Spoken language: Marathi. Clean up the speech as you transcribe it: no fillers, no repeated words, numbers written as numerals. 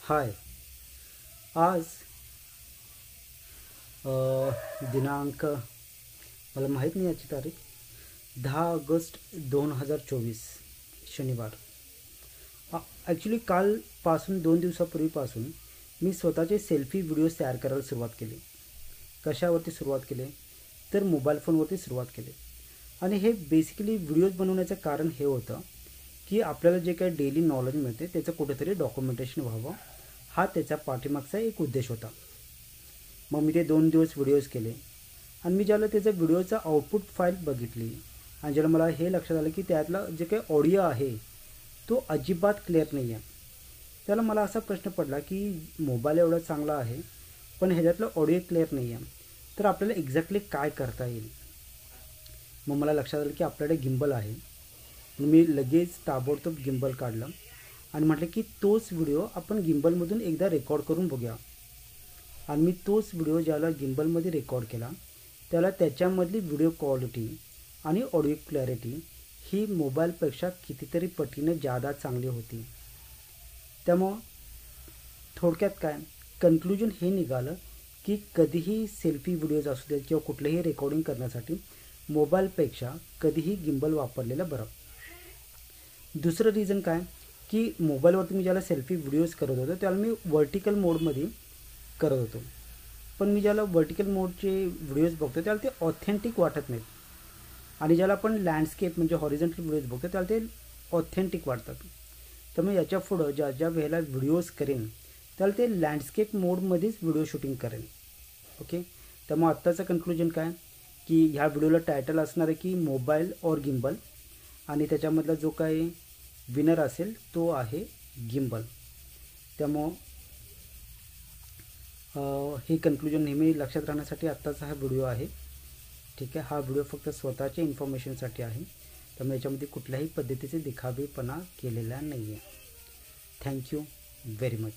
हाय. आज दिनांक मला माहीत नाही याची तारीख 10 ऑगस्ट 2024 शनिवार. ॲक्च्युली कालपासून 2 दिवसापूर्वीपासून मी स्वतःचे सेल्फी व्हिडिओज तयार करायला सुरुवात केली. कशावरती सुरुवात केली तर मोबाईल फोनवरती सुरुवात केली. आणि हे बेसिकली व्हिडिओज बनवण्याचं कारण हे होतं की आपल्याला जे काही डेली नॉलेज मिळते त्याचं कुठेतरी डॉक्युमेंटेशन व्हावं, हा त्याचा पाठीमागचा एक उद्देश होता. मग मी ते 2 दिवस व्हिडिओज केले आणि मी ज्याला त्याचा व्हिडिओचा आउटपुट फाईल बघितली आणि ज्याला मला हे लक्षात आलं की त्यातला जे काही ऑडिओ आहे तो अजिबात क्लिअर नाही आहे. त्याला मला असा प्रश्न पडला की मोबाईल एवढा चांगला आहे पण ह्याच्यातलं ऑडिओ क्लिअर नाही आहे, तर आपल्याला एक्झॅक्टली काय करता येईल. मग मला लक्षात आलं की आपल्याकडे गिम्बल आहे. मी लगेच ताबडतोब गिम्बल काढलं आणि म्हटलं की तोच व्हिडिओ आपण गिम्बलमधून एकदा रेकॉर्ड करून बघूया. आणि मी तोच व्हिडिओ ज्याला गिम्बलमध्ये रेकॉर्ड केला त्याला त्याच्यामधली व्हिडिओ क्वालिटी आणि ऑडिओ क्लॅरिटी ही मोबाईलपेक्षा कितीतरी पटीने जादा चांगली होती. त्यामुळं थोडक्यात काय कन्क्लुजन हे निघालं की कधीही सेल्फी व्हिडिओज असू देत किंवा कुठलेही रेकॉर्डिंग करण्यासाठी मोबाईलपेक्षा कधीही गिम्बल वापरलेलं बरं. दुसरं रिझन काय की मोबाईलवरती मी ज्याला सेल्फी व्हिडिओज करत होतो त्याला मी वर्टिकल मोडमध्ये करत होतो, पण मी ज्याला वर्टिकल मोडचे व्हिडिओज बघतो त्याला ते ऑथेंटिक वाटत नाहीत. आणि ज्याला आपण लँडस्केप म्हणजे हॉरिझॉन्टल व्हिडिओज बघतो त्याला ते ऑथेंटिक वाटतात. त्यामुळे याच्या पुढं ज्या ज्या वेळेला व्हिडिओज करेन त्याला ते लँडस्केप मोडमध्येच व्हिडिओ शूटिंग करेन. ओके. त्यामुळे आत्ताचं कन्क्लुजन काय की ह्या व्हिडिओला टायटल असणार आहे की मोबाईल और गिम्बल आणि त्याच्यामधला जो काही विनर असेल तो आहे गिम्बल. त्यामुळं हे कन्क्लुजन नेहमी लक्षात राहण्यासाठी आत्ताचा हा व्हिडिओ आहे. ठीक आहे. हा व्हिडिओ फक्त स्वतःच्या इन्फॉर्मेशनसाठी आहे, त्यामुळे याच्यामध्ये कुठल्याही पद्धतीचे दिखावेपणा केलेला नाही आहे. Thank you very much.